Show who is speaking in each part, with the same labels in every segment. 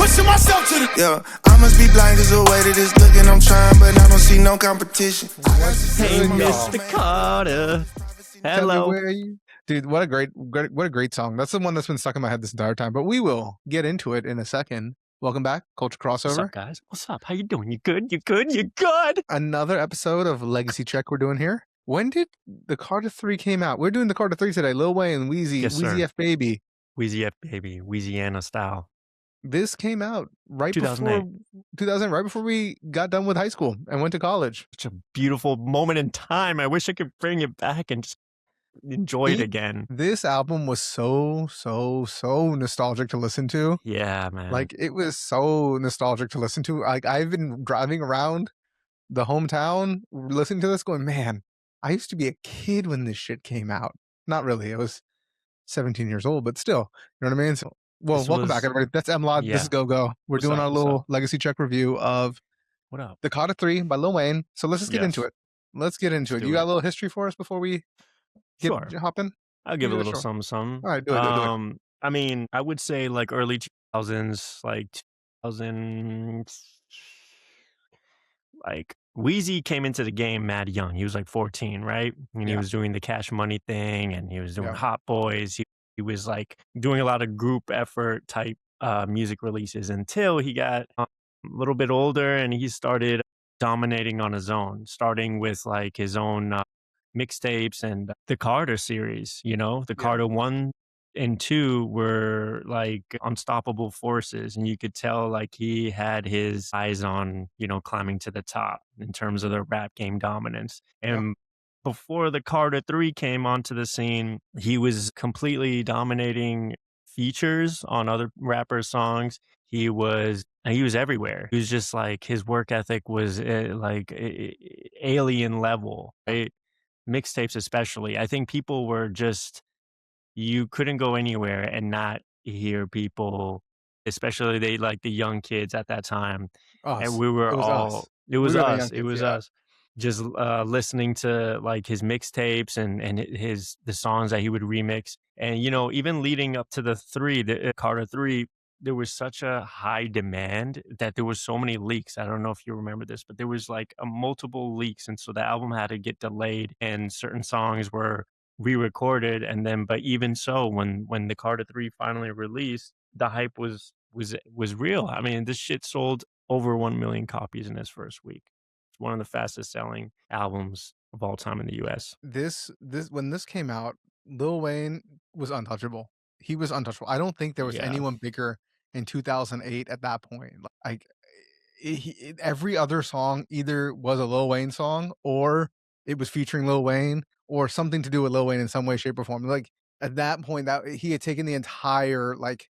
Speaker 1: pushing myself to the. Yeah, I must be blind cause the way that it's looking, I'm trying, but I don't see no competition.
Speaker 2: Hey, Mr. Carter. Hello.
Speaker 3: Where are you? Dude, what a great song. That's the one that's been stuck in my head this entire time, but we will get into it in a second. Welcome back, Culture Crossover.
Speaker 2: What's up, guys? What's up? How you doing? You good? You good? You good?
Speaker 3: Another episode of Legacy Check we're doing here. When did the Carter 3 came out? We're doing the Carter 3 today. Lil Wayne, Wheezy,
Speaker 2: Yes,
Speaker 3: Wheezy
Speaker 2: sir.
Speaker 3: F Baby.
Speaker 2: Wheezy F Baby, Louisiana style.
Speaker 3: This came out right
Speaker 2: 2008.
Speaker 3: right before we got done with high school and went to college.
Speaker 2: Such a beautiful moment in time. I wish I could bring it back and just enjoy it again.
Speaker 3: This album was so nostalgic to listen to.
Speaker 2: Yeah, man.
Speaker 3: Like, it was so nostalgic to listen to. Like, I've been driving around the hometown listening to this going, man, I used to be a kid when this shit came out. Not really. I was 17 years old, but still, you know what I mean? So, well, welcome back, everybody. That's M-Lod.
Speaker 2: Yeah.
Speaker 3: This is Go-Go. We're doing our little Legacy Check review of
Speaker 2: What up?
Speaker 3: The Carter 3 by Lil Wayne. So let's just get
Speaker 2: Yes.
Speaker 3: into it. Let's get into it.
Speaker 2: do
Speaker 3: You got
Speaker 2: it.
Speaker 3: a little history for us before we
Speaker 2: Sure.
Speaker 3: hop in?
Speaker 2: I'll give a
Speaker 3: Yeah,
Speaker 2: little
Speaker 3: sure.
Speaker 2: something.
Speaker 3: All right, do it.
Speaker 2: I mean, I would say like early 2000s, like 2000, like Wheezy came into the game mad young. He was like 14, right? And he
Speaker 3: Yeah.
Speaker 2: was doing the Cash Money thing, and he was doing
Speaker 3: Yeah.
Speaker 2: Hot Boys. He was like doing a lot of group effort type music releases until he got a little bit older and he started dominating on his own, starting with like his own mixtapes and the Carter series. You know, the Carter 1 and 2 were like unstoppable forces, and you could tell like he had his eyes on, you know, climbing to the top in terms of the rap game dominance. And before the Carter 3 came onto the scene, he was completely dominating features on other rappers' songs. He was everywhere. He was just like, his work ethic was alien level, right? Mixtapes especially. I think people were just, you couldn't go anywhere and not hear people, especially they like the young kids at that time.
Speaker 3: Us.
Speaker 2: And we were
Speaker 3: It was
Speaker 2: all,
Speaker 3: us.
Speaker 2: it was
Speaker 3: We were the
Speaker 2: us.
Speaker 3: young
Speaker 2: It
Speaker 3: kids,
Speaker 2: was
Speaker 3: yeah.
Speaker 2: us just listening to like his mixtapes and the songs that he would remix. And, you know, even leading up to the Carter 3, there was such a high demand that there was so many leaks. I don't know if you remember this, but there was like multiple leaks. And so the album had to get delayed and certain songs were re-recorded. And then, but even so, when the Carter 3 finally released, the hype was real. I mean, this shit sold over 1 million copies in its first week. It's one of the fastest selling albums of all time in the US.
Speaker 3: This when this came out, Lil Wayne was untouchable. He was untouchable. I don't think there was
Speaker 2: Yeah.
Speaker 3: anyone bigger in 2008 at that point. Like, every other song either was a Lil Wayne song or it was featuring Lil Wayne or something to do with Lil Wayne in some way, shape, or form. Like, at that point, that he had taken the entire, like,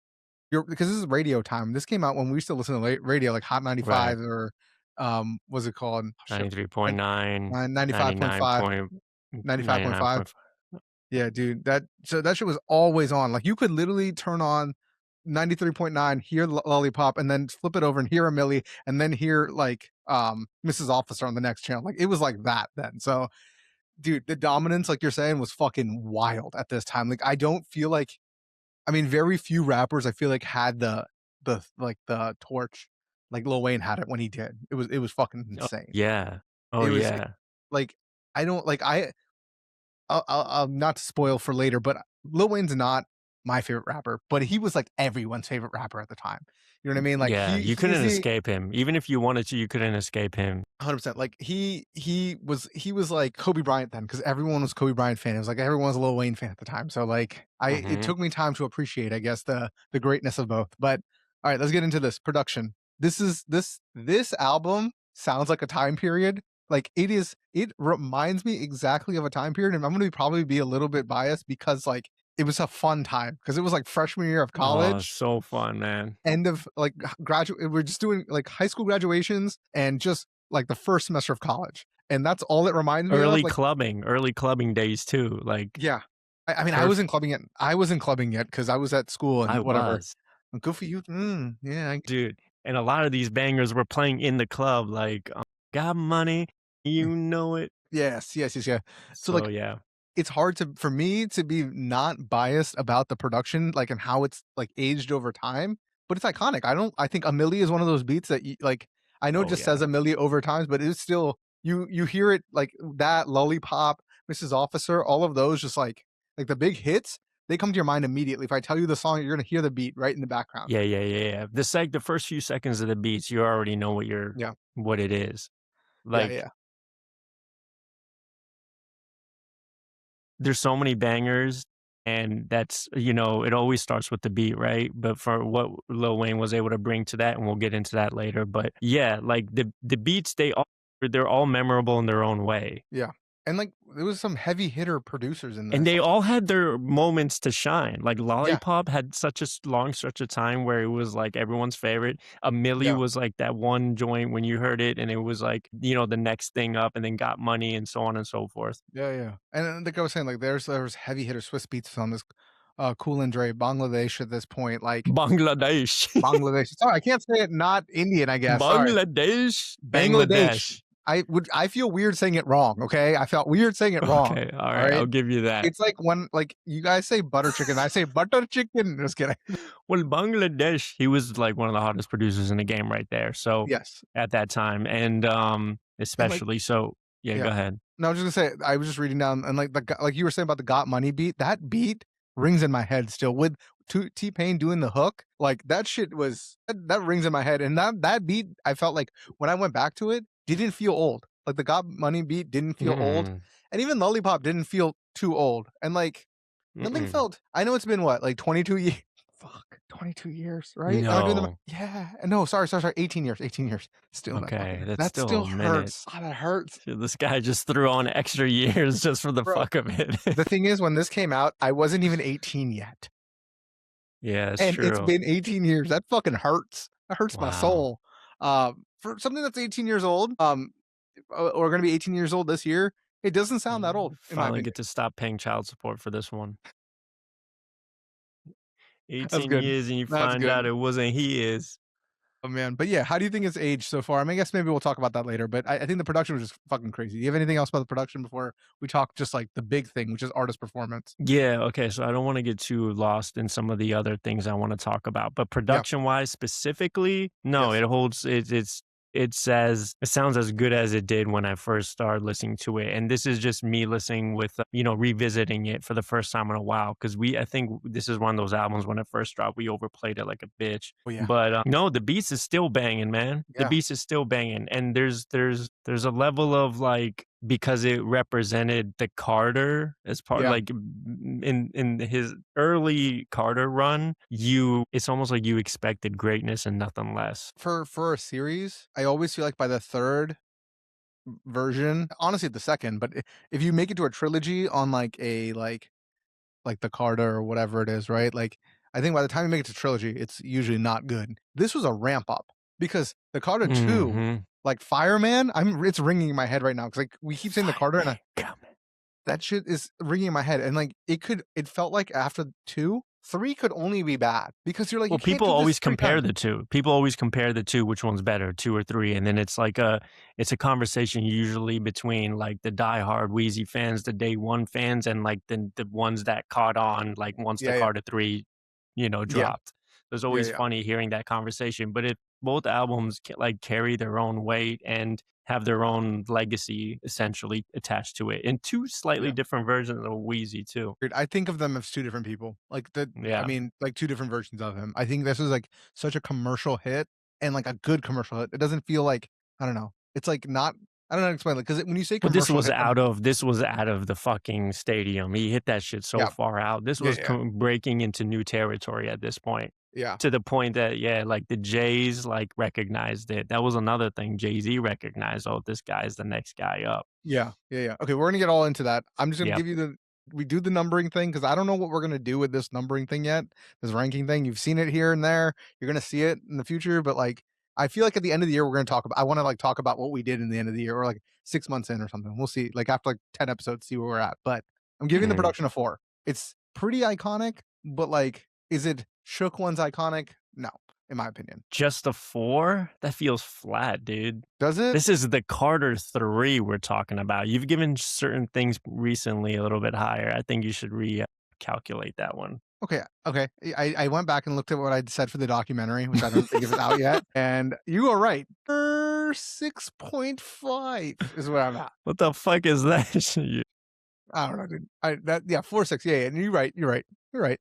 Speaker 3: because this is radio time. This came out when we used to listen to radio, like Hot 95 or what's it called?
Speaker 2: 93.9,
Speaker 3: 95.5. 95.5. Yeah, dude. That shit was always on. Like, you could literally turn on 93.9, hear Lollipop, and then flip it over and hear a Millie, and then hear like Mrs. Officer on the next channel. Like, it was like that then. So, dude, the dominance, like you're saying, was fucking wild at this time. Like, I don't feel like, I mean, very few rappers I feel like had the torch like Lil Wayne had it when he did. It was fucking insane.
Speaker 2: Yeah. Oh,
Speaker 3: It was,
Speaker 2: yeah.
Speaker 3: like, I don't like I'll not to spoil for later, but Lil Wayne's not my favorite rapper, but he was like everyone's favorite rapper at the time. You know what I mean? Like,
Speaker 2: yeah, you couldn't escape him. Even if you wanted to, you couldn't escape him.
Speaker 3: 100%. Like, he was like Kobe Bryant then, because everyone was Kobe Bryant fan. It was like everyone was a Lil Wayne fan at the time. So like, it took me time to appreciate, I guess, the greatness of both. But all right, let's get into this production. This album sounds like a time period. Like, it reminds me exactly of a time period, and I'm gonna probably be a little bit biased because like it was a fun time because it was like freshman year of college.
Speaker 2: Oh, so fun, man.
Speaker 3: End of like graduate. We're just doing like high school graduations and just like the first semester of college, and that's all it reminds me of.
Speaker 2: Early
Speaker 3: Like,
Speaker 2: clubbing days too. Like,
Speaker 3: yeah, I mean, I wasn't clubbing yet. I wasn't clubbing yet because I was at school and whatever.
Speaker 2: was.
Speaker 3: Good for you. Yeah,
Speaker 2: dude. And a lot of these bangers were playing in the club. Like, got money, you know it.
Speaker 3: Yes.
Speaker 2: So
Speaker 3: like,
Speaker 2: yeah.
Speaker 3: It's hard for me to be not biased about the production, like, and how it's like aged over time, but it's iconic. I think A Milli is one of those beats that like, I know it
Speaker 2: Oh
Speaker 3: just says
Speaker 2: yeah.
Speaker 3: A Milli over times, but it's still, you hear it like that, Lollipop, Mrs. Officer, all of those just like the big hits, they come to your mind immediately. If I tell you the song, you're gonna hear the beat right in the background.
Speaker 2: Yeah. The first few seconds of the beats, you already know
Speaker 3: Yeah.
Speaker 2: what it is.
Speaker 3: Yeah,
Speaker 2: Like
Speaker 3: yeah.
Speaker 2: there's so many bangers, and that's, it always starts with the beat, right? But for what Lil Wayne was able to bring to that, and we'll get into that later. But yeah, like the beats, they're all memorable in their own way.
Speaker 3: Yeah. And like there was some heavy hitter producers in
Speaker 2: And
Speaker 3: this.
Speaker 2: they
Speaker 3: Like,
Speaker 2: all had their moments to shine. Like
Speaker 3: yeah,
Speaker 2: Lollipop had such a long stretch of time where it was like everyone's favorite. A Milli
Speaker 3: yeah,
Speaker 2: was like that one joint when you heard it, and it was like, the next thing up, and then Got Money, and so on and so forth.
Speaker 3: yeah. And like I was saying, like there's heavy hitter Swiss beats on this, Cool and Dre, Bangladesh at this point, like
Speaker 2: Bangladesh.
Speaker 3: Bangladesh. Sorry, I can't say it not Indian, I guess. Sorry.
Speaker 2: Bangladesh?
Speaker 3: Bangladesh.
Speaker 2: Bangladesh.
Speaker 3: I feel weird saying it wrong, okay? I felt weird saying it wrong.
Speaker 2: Okay, all
Speaker 3: All
Speaker 2: right,
Speaker 3: right?
Speaker 2: I'll give you that.
Speaker 3: It's like when like you guys say butter chicken, I say butter chicken. Just kidding.
Speaker 2: Well, Bangladesh, he was like one of the hottest producers in the game right there. So
Speaker 3: Yes.
Speaker 2: at that time, and
Speaker 3: And like,
Speaker 2: especially so, yeah, go
Speaker 3: yeah.
Speaker 2: ahead.
Speaker 3: No, I was just gonna say, I was just reading down and like like you were saying about the Got Money beat, that beat rings in my head still with T-Pain doing the hook. Like that shit was that rings in my head. And that beat, I felt like when I went back to it, didn't feel old. Like the Got Money beat didn't feel old.
Speaker 2: Mm-mm.
Speaker 3: And even Lollipop didn't feel too old. And like nothing
Speaker 2: Mm-mm.
Speaker 3: felt, I know it's been what, like 22 years. Fuck, 22 years, right? Am I doing the
Speaker 2: No.
Speaker 3: yeah. No, sorry. 18 years. 18 years. Still that
Speaker 2: Okay,
Speaker 3: fucking,
Speaker 2: that's
Speaker 3: that
Speaker 2: still
Speaker 3: still
Speaker 2: a minute.
Speaker 3: hurts. Ah, that hurts.
Speaker 2: Shit, this guy just threw on extra years just for the
Speaker 3: Bro,
Speaker 2: fuck of it.
Speaker 3: the thing is, when this came out, I wasn't even 18 yet.
Speaker 2: Yeah, that's
Speaker 3: And it's
Speaker 2: true.
Speaker 3: been 18 years. That fucking hurts. That hurts my
Speaker 2: Wow.
Speaker 3: soul. For something that's 18 years old, or gonna be 18 years old this year, it doesn't sound that old, in my
Speaker 2: Finally
Speaker 3: opinion.
Speaker 2: get to stop paying child support for this one.
Speaker 3: That's
Speaker 2: 18
Speaker 3: good.
Speaker 2: years and you
Speaker 3: That's
Speaker 2: find out
Speaker 3: good.
Speaker 2: it wasn't his.
Speaker 3: Oh man. But yeah, how do you think it's aged so far? I mean, I guess maybe we'll talk about that later, but I think the production was just fucking crazy. Do you have anything else about the production before we talk just like the big thing, which is artist performance?
Speaker 2: Yeah, okay, so I don't wanna get too lost in some of the other things I wanna talk about, but
Speaker 3: Yeah.
Speaker 2: production-wise specifically, no,
Speaker 3: Yes.
Speaker 2: it holds it sounds as good as it did when I first started listening to it, and this is just me listening with, revisiting it for the first time in a while, 'cause I think this is one of those albums when it first dropped, we overplayed it like a bitch,
Speaker 3: Oh yeah.
Speaker 2: but, no, the beats is still banging, man. The
Speaker 3: Yeah.
Speaker 2: beats is still banging, and there's a level of, like, because it represented the Carter as part,
Speaker 3: Yeah.
Speaker 2: like, in his early Carter run, it's almost like you expected greatness and nothing less.
Speaker 3: For a series, I always feel like by the third version, honestly the second, but if you make it to a trilogy on like a like the Carter or whatever it is, right? Like I think by the time you make it to trilogy, it's usually not good. This was a ramp up because the Carter 2,
Speaker 2: Mhm.
Speaker 3: like Fireman, it's ringing in my head right now because like we keep saying the Carter and that shit is ringing in my head, and like it felt like after 2, 3 could only be bad because you're like,
Speaker 2: Well,
Speaker 3: you can't
Speaker 2: people
Speaker 3: do this
Speaker 2: always
Speaker 3: 3
Speaker 2: compare
Speaker 3: times.
Speaker 2: the 2. People always compare the 2, which one's better, 2 or 3, and then it's like it's a conversation usually between, like, the diehard Wheezy fans, the day one fans, and, like, the ones that caught on, like, once the
Speaker 3: Yeah, yeah,
Speaker 2: Carter 3,
Speaker 3: yeah,
Speaker 2: dropped. It was always
Speaker 3: yeah.
Speaker 2: funny hearing that conversation, but if both albums like, carry their own weight and have their own legacy essentially attached to it, and 2 slightly
Speaker 3: Yeah.
Speaker 2: different versions of Wheezy too.
Speaker 3: Weird. I think of them as 2 different people. Like I
Speaker 2: Yeah.
Speaker 3: mean, like 2 different versions of him. I think this is like such a commercial hit and like a good commercial hit. It doesn't feel like, I don't know. It's like not, I don't know how to explain it because when you say
Speaker 2: But
Speaker 3: commercial hit,
Speaker 2: this was out of the fucking stadium. He hit that shit so
Speaker 3: yeah,
Speaker 2: far out. This
Speaker 3: yeah,
Speaker 2: was
Speaker 3: yeah,
Speaker 2: breaking into new territory at this point.
Speaker 3: yeah,
Speaker 2: To the point that, yeah, like the Jays like recognized it. That was another thing. Jay-Z recognized, oh, this guy's the next guy up.
Speaker 3: yeah. Okay, we're gonna get all into that. I'm just gonna
Speaker 2: Yep.
Speaker 3: give you we do the numbering thing because I don't know what we're gonna do with this numbering thing yet. This ranking thing. You've seen it here and there. You're gonna see it in the future, but like I feel like at the end of the year we're gonna talk about. I want to like talk about what we did in the end of the year or like 6 months in or something. We'll see. Like after like 10 episodes, see where we're at. But I'm giving the
Speaker 2: Mhm.
Speaker 3: production a 4. It's pretty iconic, but like, is it Shook One's iconic? No, in my opinion.
Speaker 2: Just a 4? That feels flat, dude.
Speaker 3: Does it?
Speaker 2: This is the Carter 3 we're talking about. You've given certain things recently a little bit higher. I think you should recalculate that one.
Speaker 3: Okay, okay. I went back and looked at what I'd said for the documentary, which I don't think is out yet, and you are right. 6.5 is where I'm at.
Speaker 2: What the fuck is that shit?
Speaker 3: I don't know, dude. 4.6. Yeah, and you're right. You're right. You're right.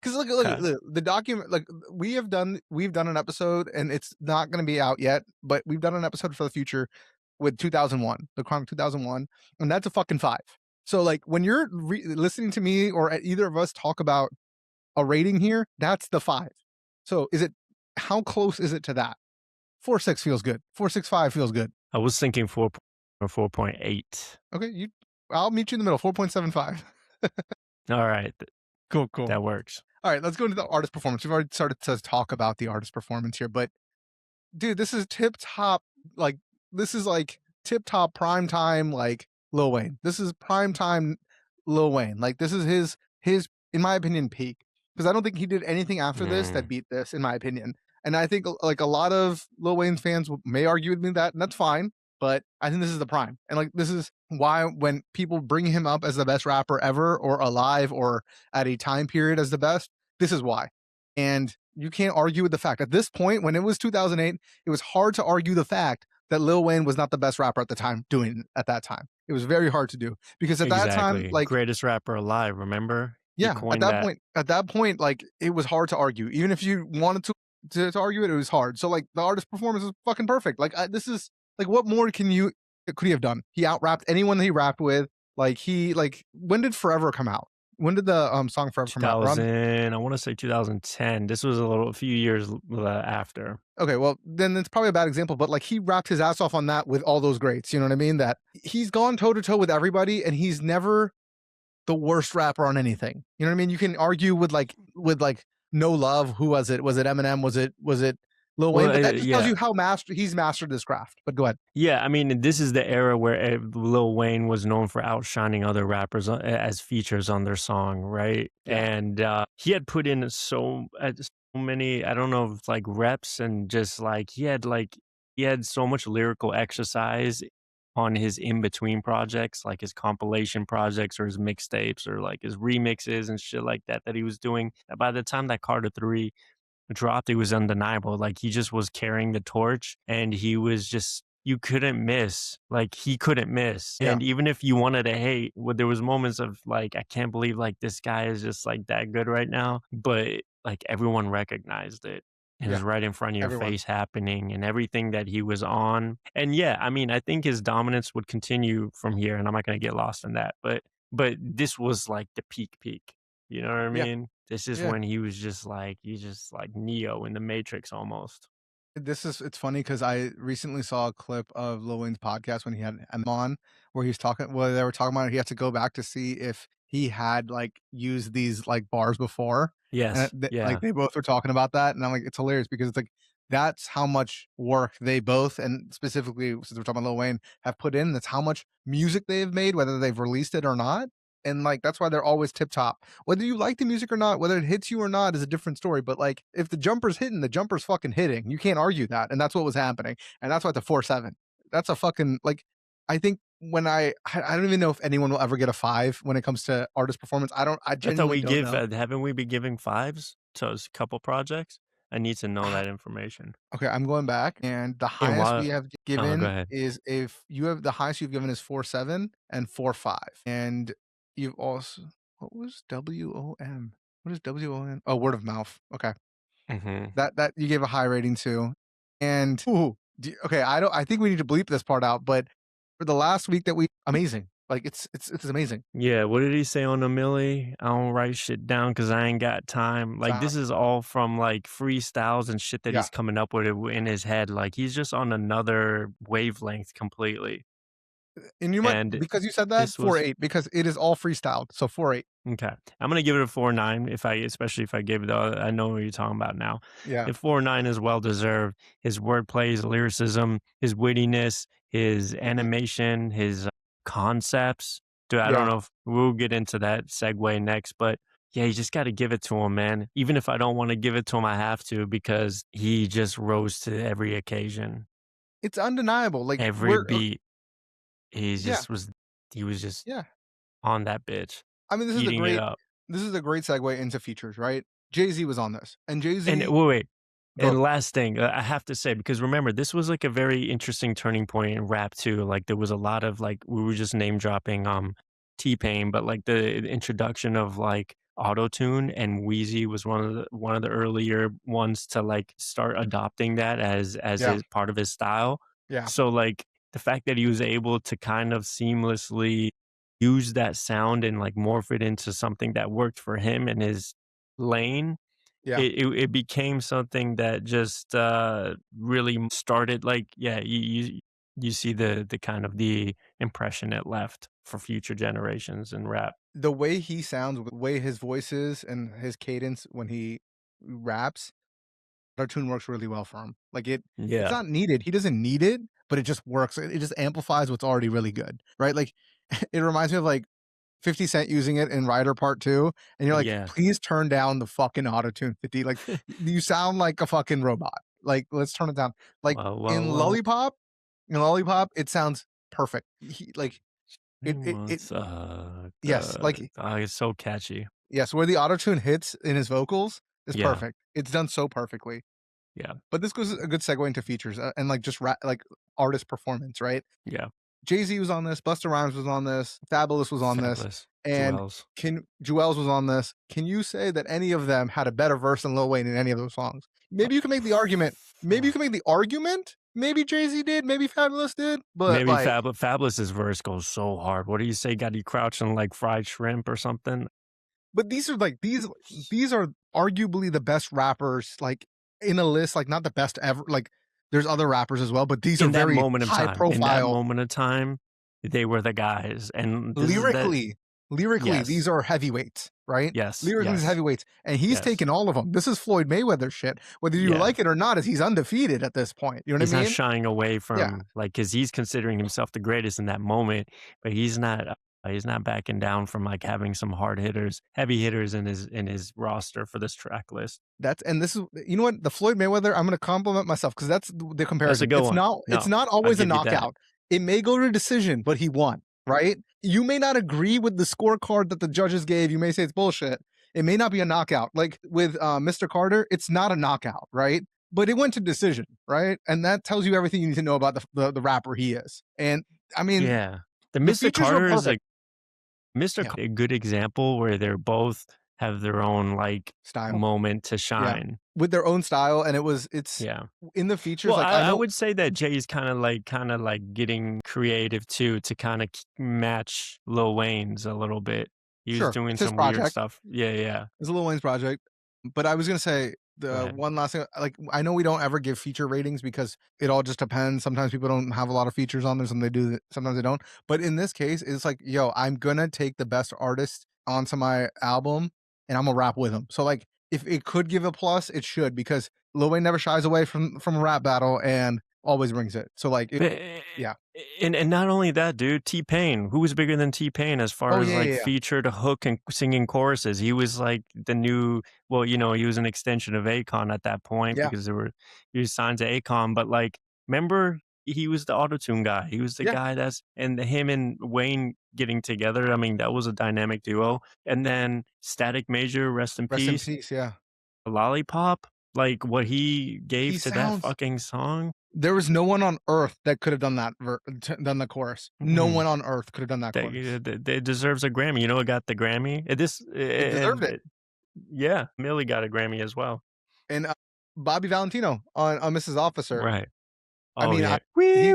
Speaker 3: Because
Speaker 2: Okay.
Speaker 3: look, the document, like we've done an episode, and it's not going to be out yet, but we've done an episode for the future with 2001, the Chronic 2001, and that's a fucking 5. So like when you're listening to me or either of us talk about a rating here, that's the 5. So how close is it to that? 4.6 feels good. 4.65 feels good.
Speaker 2: I was thinking 4 or 4.8.
Speaker 3: Okay, I'll meet you in the middle. 4.75.
Speaker 2: All right,
Speaker 3: Cool.
Speaker 2: that works.
Speaker 3: All right, let's go into the artist performance. We've already started to talk about the artist performance here, but dude, this is tip top. Like, this is like tip top prime time, like Lil Wayne. This is prime time Lil Wayne. Like, this is his, in my opinion, peak. Because I don't think he did anything after this that beat this, in my opinion. And I think like a lot of Lil Wayne's fans may argue with me that, and that's fine. But I think this is the prime. And like, this is why when people bring him up as the best rapper ever or alive or at a time period as the best, this is why. And you can't argue with the fact at this point, when it was 2008, it was hard to argue the fact that Lil Wayne was not the best rapper at the time doing it at that time. It was very hard to do because at that time, like,
Speaker 2: greatest rapper alive, remember? He
Speaker 3: yeah,
Speaker 2: coined
Speaker 3: at that point, like it was hard to argue. Even if you wanted to argue it, it was hard. So like the artist performance is fucking perfect. Like this is like what more could he have done? He out rapped anyone that he rapped with. Like when did Forever come out? When did the song Forever come out?
Speaker 2: 2000, I want to say 2010. This was a few years after.
Speaker 3: Okay, well then it's probably a bad example, but like he rapped his ass off on that with all those greats. You know what I mean? That he's gone toe to toe with everybody, and he's never the worst rapper on anything. You know what I mean? You can argue with No Love. Who was it? Was it Eminem? Was it Lil Wayne? But that just tells you how he's mastered this craft. But go ahead.
Speaker 2: Yeah, I mean, this is the era where Lil Wayne was known for outshining other rappers as features on their song, right?
Speaker 3: Yeah.
Speaker 2: And he had put in so many, I don't know, like reps, and just like he had so much lyrical exercise on his in-between projects, like his compilation projects or his mixtapes or like his remixes and shit like that he was doing. By the time that Carter 3 dropped, it was undeniable. Like he just was carrying the torch, and he was just, you couldn't miss. Like he couldn't miss.
Speaker 3: Yeah.
Speaker 2: And even if you wanted to hate, there was moments of like, I can't believe like this guy is just like that good right now. But like everyone recognized it. It was right in front of your face happening, and everything that he was on. And yeah, I mean, I think his dominance would continue from here, and I'm not going to get lost in that. But this was like the peak. You know what I mean? This is when he was just like, he's just like Neo in the Matrix almost.
Speaker 3: It's funny because I recently saw a clip of Lil Wayne's podcast when he had Eminem on, where they were talking about it. He had to go back to see if he had like used these like bars before.
Speaker 2: Yes.
Speaker 3: And like they both were talking about that. And I'm like, it's hilarious because it's like, that's how much work they both, and specifically since we're talking about Lil Wayne, have put in. That's how much music they've made, whether they've released it or not. And like that's why they're always tip top. Whether you like the music or not, whether it hits you or not is a different story. But like if the jumper's hitting, the jumper's fucking hitting. You can't argue that. And that's what was happening. And that's why it's a 4.7. That's a fucking like I think when I don't even know if anyone will ever get a 5 when it comes to artist performance. I genuinely don't know.
Speaker 2: Haven't we been giving 5s to a couple projects? I need to know that information.
Speaker 3: Okay, I'm going back, and the highest we have given is the highest you've given is 4.7 and 4.5. And you've also, what was WOM? What is WOM? Oh, word of mouth. Okay. That you gave a high rating to. And okay, I think we need to bleep this part out, but for the last week amazing. Like it's amazing.
Speaker 2: Yeah, what did he say on the Millie? I don't write shit down because I ain't got time. Like this is all from like freestyles and shit that he's coming up with in his head. Like he's just on another wavelength completely.
Speaker 3: And you might, because you said that, 4.8, because it is all freestyled. So 4.8.
Speaker 2: Okay, I'm gonna give it a 4.9 especially if I gave it. I know what you're talking about now.
Speaker 3: Yeah,
Speaker 2: the 4.9 is well deserved. His wordplay, his lyricism, his wittiness, his animation, his concepts. Dude, I don't know if we'll get into that segue next, but yeah, you just got to give it to him, man. Even if I don't want to give it to him, I have to, because he just rose to every occasion.
Speaker 3: It's undeniable. Like
Speaker 2: every beat, he was just on that bitch.
Speaker 3: I mean, this this is a great segue into features, right? Jay-Z was on this, and
Speaker 2: And
Speaker 3: Jay-Z
Speaker 2: wait.
Speaker 3: go.
Speaker 2: And last thing, I have to say, because remember, this was like a very interesting turning point in rap too. Like there was a lot of like we were just name dropping T-Pain, but like the introduction of like auto-tune, and Wheezy was one of the earlier ones to like start adopting that as
Speaker 3: Yeah,
Speaker 2: his part of his style.
Speaker 3: yeah,
Speaker 2: So like the fact that he was able to kind of seamlessly use that sound and like morph it into something that worked for him and his lane,
Speaker 3: yeah.
Speaker 2: it became something that just, really started, like, yeah, you see the kind of the impression it left for future generations in rap.
Speaker 3: The way he sounds, the way his voice is, and his cadence when he raps, tune works really well for him. Like it's
Speaker 2: Yeah,
Speaker 3: not needed. He doesn't need it, but it just works. It just amplifies what's already really good, right? Like it reminds me of like 50 Cent using it in Rider Part 2, and you're like,
Speaker 2: yeah.
Speaker 3: please turn down the fucking auto-tune 50. Like you sound like a fucking robot. Like let's turn it down. Like
Speaker 2: Well, well,
Speaker 3: in
Speaker 2: well,
Speaker 3: Lollipop, it sounds perfect. Like it
Speaker 2: what's
Speaker 3: yes, like
Speaker 2: it's so catchy.
Speaker 3: yes, where the auto-tune hits in his vocals is
Speaker 2: Yeah,
Speaker 3: perfect. It's done so perfectly.
Speaker 2: yeah,
Speaker 3: But this goes a good segue into features, and like just like artist performance, right?
Speaker 2: yeah.
Speaker 3: Jay-Z was on this, Busta Rhymes was on this, Fabulous was on this,
Speaker 2: Fabulous.
Speaker 3: and
Speaker 2: Jewels.
Speaker 3: Juelz was on this. Can you say that any of them had a better verse than Lil Wayne in any of those songs? Maybe you can make the argument. Maybe you can make the argument. Maybe Jay-Z did. Maybe Fabulous did. But
Speaker 2: Maybe
Speaker 3: like,
Speaker 2: Fabulous's verse goes so hard. What do you say? Got you crouching like fried shrimp or something?
Speaker 3: but these are like these are arguably the best rappers like in a list. Like not the best ever. Like there's other rappers as well, but these are
Speaker 2: In that
Speaker 3: very
Speaker 2: moment of
Speaker 3: high
Speaker 2: time,
Speaker 3: profile.
Speaker 2: they were the guys, and this is that.
Speaker 3: Lyrically, these
Speaker 2: Yes,
Speaker 3: are heavyweights, right?
Speaker 2: yes,
Speaker 3: Lyrically, these
Speaker 2: yes,
Speaker 3: heavyweights, and he's
Speaker 2: yes,
Speaker 3: taken all of them. This is Floyd Mayweather shit. Whether you
Speaker 2: yeah.
Speaker 3: like it or not, is he's undefeated at this point. You know
Speaker 2: He's
Speaker 3: what I
Speaker 2: not
Speaker 3: mean?
Speaker 2: shying away
Speaker 3: Yeah,
Speaker 2: from like because he's considering himself the greatest in that moment, but he's not backing down from like having some hard hitters, heavy hitters in his roster for this track list.
Speaker 3: and this is you know what the Floyd Mayweather. I'm going to compliment myself because that's the
Speaker 2: That's a
Speaker 3: comparison.
Speaker 2: good one.
Speaker 3: It's
Speaker 2: No,
Speaker 3: not
Speaker 2: I'll
Speaker 3: always a
Speaker 2: give you that.
Speaker 3: knockout. It may go to a decision, but he won. Right? You may not agree with the scorecard that the judges gave. You may say it's bullshit. It may not be a knockout. Like with Mr. Carter, it's not a knockout, right? But it went to decision, right? And that tells you everything you need to know about the rapper he is. And I mean,
Speaker 2: Yeah, the
Speaker 3: the
Speaker 2: Mr.
Speaker 3: features were
Speaker 2: Carter is
Speaker 3: perfect. Yeah,
Speaker 2: A good example where they're both have their own like
Speaker 3: style.
Speaker 2: moment to
Speaker 3: Yeah,
Speaker 2: shine.
Speaker 3: with their own style, and it's
Speaker 2: Yeah.
Speaker 3: in the features.
Speaker 2: Well,
Speaker 3: Like I
Speaker 2: I
Speaker 3: know,
Speaker 2: would say that Jay's kind of like getting creative too to kind of match Lil Wayne's a little bit. He was
Speaker 3: sure,
Speaker 2: doing
Speaker 3: it's his
Speaker 2: some weird
Speaker 3: project.
Speaker 2: stuff. Yeah, yeah,
Speaker 3: It's Lil Wayne's project. But I was gonna say
Speaker 2: go
Speaker 3: the
Speaker 2: ahead.
Speaker 3: one last thing. Like I know we don't ever give feature ratings because it all just depends. Sometimes people don't have a lot of features on there, some they do, sometimes they don't. But in this case, it's like, yo, I'm gonna take the best artist onto my album, and I'm gonna rap with them. So like, if it could give a plus, it should because Lil Wayne never shies away from a rap battle and always brings it. So like,
Speaker 2: But,
Speaker 3: yeah.
Speaker 2: and not only that, dude, T-Pain, who was bigger than T-Pain as far
Speaker 3: Oh
Speaker 2: as
Speaker 3: yeah,
Speaker 2: like
Speaker 3: yeah, yeah.
Speaker 2: featured hook and singing choruses? He was like the new, well, you know, he was an extension of Akon at that point
Speaker 3: Yeah,
Speaker 2: because he was signed to Akon. But like, remember, he was the autotune guy. He was the
Speaker 3: yeah.
Speaker 2: guy and him and Wayne getting together. I mean, that was a dynamic duo. And then Static Major, rest in
Speaker 3: Rest in
Speaker 2: peace,
Speaker 3: peace. Yeah.
Speaker 2: Lollipop, like what he
Speaker 3: He
Speaker 2: gave to that
Speaker 3: sounds
Speaker 2: fucking song.
Speaker 3: There was no one on earth that could have done that done the chorus. No
Speaker 2: Mm.
Speaker 3: one on earth could have done that chorus.
Speaker 2: That deserves a Grammy. You know it got the Grammy?
Speaker 3: It deserved it.
Speaker 2: Yeah, Millie got a Grammy as well.
Speaker 3: And Bobby Valentino on Mrs. Officer.
Speaker 2: Right.
Speaker 3: I
Speaker 2: Oh,
Speaker 3: mean,
Speaker 2: yeah.
Speaker 3: he
Speaker 2: Wee.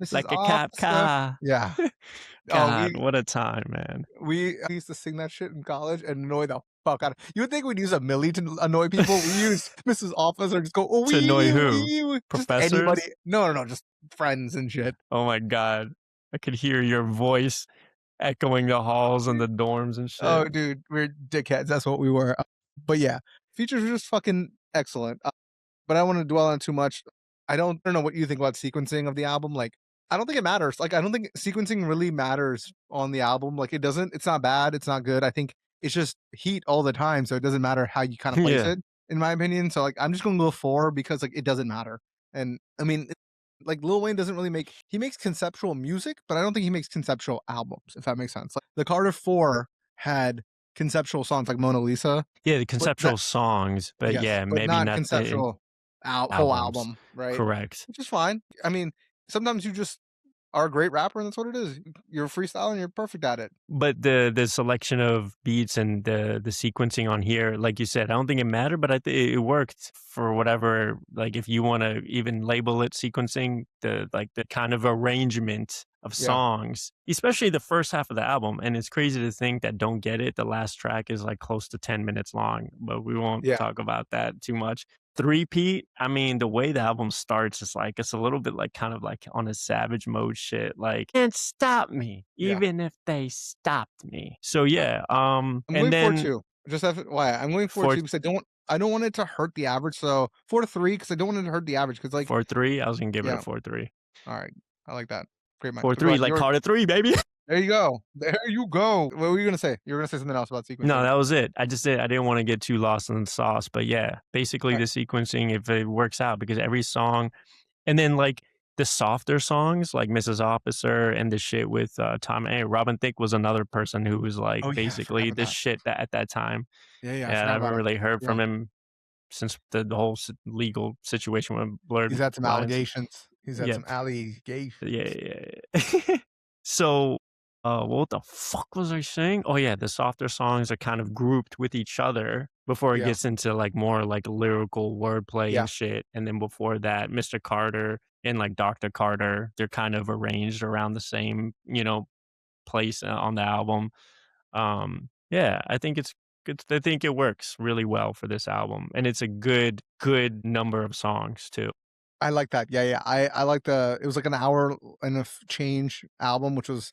Speaker 3: Mrs.
Speaker 2: Like a cop
Speaker 3: Officer.
Speaker 2: car.
Speaker 3: Yeah. Oh,
Speaker 2: God, what a time, man.
Speaker 3: we used to sing that shit in college and annoy the fuck out of. You would think we'd use a Millie to annoy people. We used Mrs. Officer, just go, oh,
Speaker 2: To annoy who?
Speaker 3: just anybody.
Speaker 2: Professors?
Speaker 3: No, just friends and shit.
Speaker 2: Oh my God. I could hear your voice echoing the halls and the dorms and
Speaker 3: Oh,
Speaker 2: shit.
Speaker 3: dude, we're dickheads. That's what we were. But yeah, features were just fucking excellent. But I don't want to dwell on it too much. I don't know what you think about sequencing of the album. Like, I don't think it matters. Like, I don't think sequencing really matters on the album. Like, it doesn't. It's not bad. It's not good. I think it's just heat all the time, so it doesn't matter how you kind of place
Speaker 2: Yeah.
Speaker 3: it, in my opinion. So like, I'm just gonna go 4 because like it doesn't matter. And I mean, like Lil Wayne doesn't really he makes conceptual music, but I don't think he makes conceptual albums, if that makes sense. Like the Carter 4 had conceptual songs like Mona Lisa.
Speaker 2: Yeah, the
Speaker 3: But that,
Speaker 2: conceptual songs, but
Speaker 3: yes,
Speaker 2: yeah,
Speaker 3: but
Speaker 2: maybe
Speaker 3: not
Speaker 2: not the
Speaker 3: conceptual whole
Speaker 2: albums.
Speaker 3: album, right?
Speaker 2: Correct.
Speaker 3: Which is fine. I mean, sometimes you just are a great rapper and that's what it is. You're freestyling, you're perfect at it.
Speaker 2: But the selection of beats and the sequencing on here, like you said, I don't think it mattered, but I think it worked for whatever. Like if you want to even label it sequencing, the kind of arrangement of
Speaker 3: Yeah.
Speaker 2: songs, especially the first half of the album. And it's crazy to think that Don't Get It, the last track, is like close to 10 minutes long, but we won't
Speaker 3: Yeah.
Speaker 2: talk about that too much. Three-peat, I mean, the way the album starts is like, it's a little bit like kind of like on a savage mode shit, like, can't stop me,
Speaker 3: Yeah.
Speaker 2: even if they stopped me. So yeah,
Speaker 3: I'm
Speaker 2: and
Speaker 3: going 4
Speaker 2: then
Speaker 3: 2. Just why I'm going 4
Speaker 2: for
Speaker 3: 2 because I don't want it to hurt the average. So 4 3 because I don't want it to hurt the average because like
Speaker 2: 4-3, I was gonna give it a
Speaker 3: yeah.
Speaker 2: 4-3.
Speaker 3: All right, I like that. Great mind. Go
Speaker 2: 4-3,
Speaker 3: ahead.
Speaker 2: like Carter 3, baby.
Speaker 3: There you go. There you go. What were you gonna say? You were gonna say something else about
Speaker 2: No,
Speaker 3: sequencing.
Speaker 2: that was it. I didn't want to get too lost in the sauce, but yeah, basically
Speaker 3: Right.
Speaker 2: the sequencing, if it works out, because every song, and then like the softer songs like Mrs. Officer and the shit with Tom A. Robin Thicke was another person who was like
Speaker 3: Oh yeah, I forgot
Speaker 2: basically
Speaker 3: about
Speaker 2: the
Speaker 3: that.
Speaker 2: shit that at that time.
Speaker 3: Yeah, I
Speaker 2: Yeah, I
Speaker 3: forgot
Speaker 2: haven't
Speaker 3: about him.
Speaker 2: really heard
Speaker 3: Yeah,
Speaker 2: from him since the whole legal situation with
Speaker 3: he's
Speaker 2: Blurred
Speaker 3: had some
Speaker 2: Lines.
Speaker 3: allegations. He's had
Speaker 2: Yeah,
Speaker 3: some allegations.
Speaker 2: yeah. So, what the fuck was I saying? Oh yeah, the softer songs are kind of grouped with each other before it
Speaker 3: Yeah,
Speaker 2: gets into like more like lyrical wordplay
Speaker 3: yeah.
Speaker 2: and shit. And then before that, Mr. Carter and like Dr. Carter, they're kind of arranged around the same, place on the album. Yeah, I think it's good. I think it works really well for this album, and it's a good number of songs too.
Speaker 3: I like that. Yeah. I like it was like an hour and change album, which was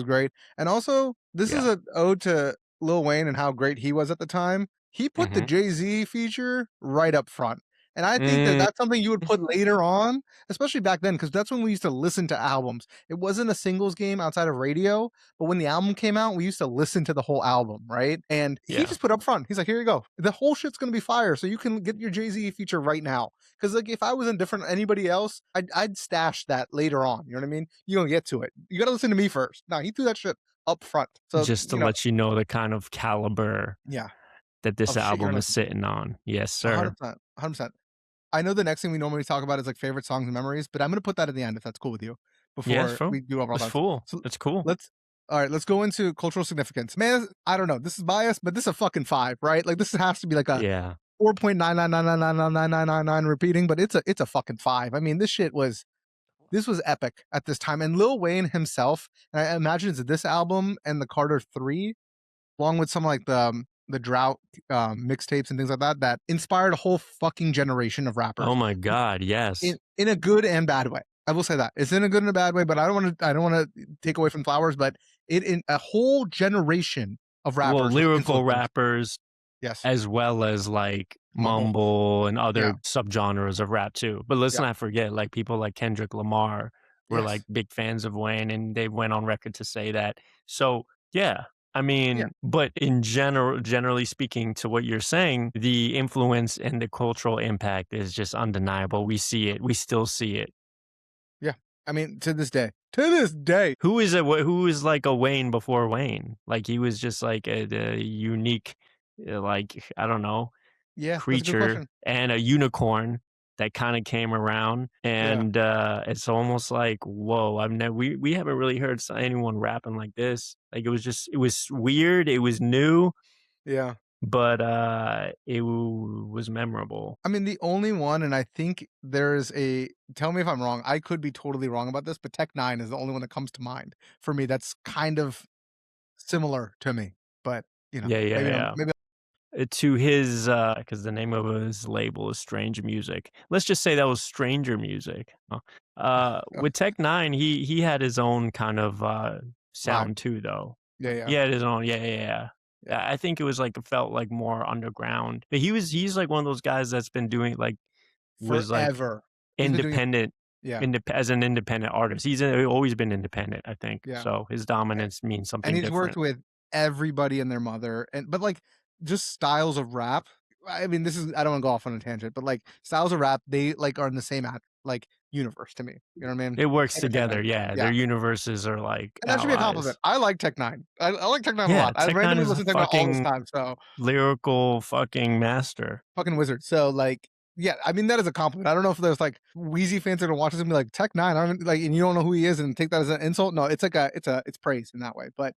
Speaker 3: great. And also, this is
Speaker 2: Yeah.
Speaker 3: a ode to Lil Wayne and how great he was at the time. He put the
Speaker 2: Mm-hmm.
Speaker 3: Jay-Z feature right up front. And I think that
Speaker 2: Mm,
Speaker 3: that's something you would put later on, especially back then, because that's when we used to listen to albums. It wasn't a singles game outside of radio, but when the album came out, we used to listen to the whole album, right? And he
Speaker 2: yeah.
Speaker 3: just put up front. He's like, here you go. The whole shit's gonna be fire. So you can get your Jay-Z feature right now. Because like if I was indifferent to anybody else, I'd stash that later on. You know what I mean? You're gonna get to it. You gotta listen to me first. No, he threw that shit up front. So
Speaker 2: Just to let you know the kind of caliber
Speaker 3: yeah,
Speaker 2: that this
Speaker 3: of shit you're
Speaker 2: album is
Speaker 3: listening.
Speaker 2: sitting on. Yes, sir.
Speaker 3: 100%, 100%. I know the next thing we normally talk about is like favorite songs and memories, but I'm gonna put that at the end if that's cool with you.
Speaker 2: Yes,
Speaker 3: Before
Speaker 2: fool.
Speaker 3: we do overall
Speaker 2: It's
Speaker 3: thoughts.
Speaker 2: cool.
Speaker 3: So
Speaker 2: It's cool.
Speaker 3: let's all right, let's go into cultural significance. Man, I don't know. This is biased, but this is a fucking 5, right? Like this has to be like a
Speaker 2: Yeah.
Speaker 3: 4.9999999 repeating, but it's a fucking 5. I mean, this was epic at this time. And Lil Wayne himself, and I imagine it's this album and the Carter 3, along with some like the drought mixtapes and things like that, that inspired a whole fucking generation of rappers
Speaker 2: Oh my God. Yes.
Speaker 3: in a good and bad way. I will say that it's in a good and a bad way, but I don't want to take away from flowers, but it in a whole generation of
Speaker 2: Well,
Speaker 3: rappers was
Speaker 2: lyrical
Speaker 3: influenced.
Speaker 2: rappers
Speaker 3: Yes,
Speaker 2: as well as like
Speaker 3: mumble.
Speaker 2: mumble and
Speaker 3: Yeah,
Speaker 2: other subgenres of rap too. But let's
Speaker 3: yeah,
Speaker 2: not forget, like people like Kendrick Lamar were like
Speaker 3: yes,
Speaker 2: big fans of Wayne, and they went on record to say that. So yeah, I
Speaker 3: yeah,
Speaker 2: mean, but in generally speaking, to what you're saying, the influence and the cultural impact is just undeniable. We see it. We still see it.
Speaker 3: yeah. I mean, to this day,
Speaker 2: Who is like a Wayne before Wayne? Like he was just like a unique, like I don't know,
Speaker 3: yeah, that's a good
Speaker 2: creature
Speaker 3: question.
Speaker 2: and a unicorn that kind of came around,
Speaker 3: Yeah,
Speaker 2: and it's almost like whoa, I've never we haven't really heard anyone rapping like this. Like it was weird, it was new,
Speaker 3: yeah.
Speaker 2: but was memorable.
Speaker 3: I mean, the only one, and I think there's tell me if I'm wrong. I could be totally wrong about this, but Tech Nine is the only one that comes to mind for me. That's kind of similar to me, but
Speaker 2: Yeah, yeah, yeah.
Speaker 3: maybe
Speaker 2: To his because the name of his label is Strange Music. Let's just say that was Stranger Music. With Tech Nine, he had his own kind of
Speaker 3: vibe.
Speaker 2: sound too, though.
Speaker 3: Yeah,
Speaker 2: He had his own, yeah.
Speaker 3: yeah.
Speaker 2: I think it was like it felt like more underground, but he's like one of those guys that's been doing like was like
Speaker 3: Forever. He's been doing it.
Speaker 2: independent,
Speaker 3: Yeah,
Speaker 2: as an independent artist. He's always been independent, I think.
Speaker 3: yeah.
Speaker 2: So his
Speaker 3: A-
Speaker 2: dominance means
Speaker 3: And
Speaker 2: something
Speaker 3: he's worked
Speaker 2: different.
Speaker 3: with everybody and their mother, but like just styles of rap. I mean, I don't want to go off on a tangent, but like styles of rap, they like are in the same like universe to me. You know what I mean?
Speaker 2: It works
Speaker 3: Same with Tech
Speaker 2: together.
Speaker 3: Nine.
Speaker 2: Yeah,
Speaker 3: Yeah.
Speaker 2: their universes are like
Speaker 3: And that should be a compliment.
Speaker 2: allies.
Speaker 3: I like Tech Nine. I like Tech Nine a
Speaker 2: Yeah,
Speaker 3: lot. I
Speaker 2: Tech Nine
Speaker 3: randomly
Speaker 2: is a
Speaker 3: listen to Tech Nine all this
Speaker 2: fucking
Speaker 3: time. So
Speaker 2: lyrical fucking master.
Speaker 3: fucking wizard. So like, yeah, I mean that is a compliment. I don't know if there's like Wheezy fans that are watching this and be like Tech Nine, I don't like, and you don't know who he is and take that as an insult. No, it's like it's praise in that way. But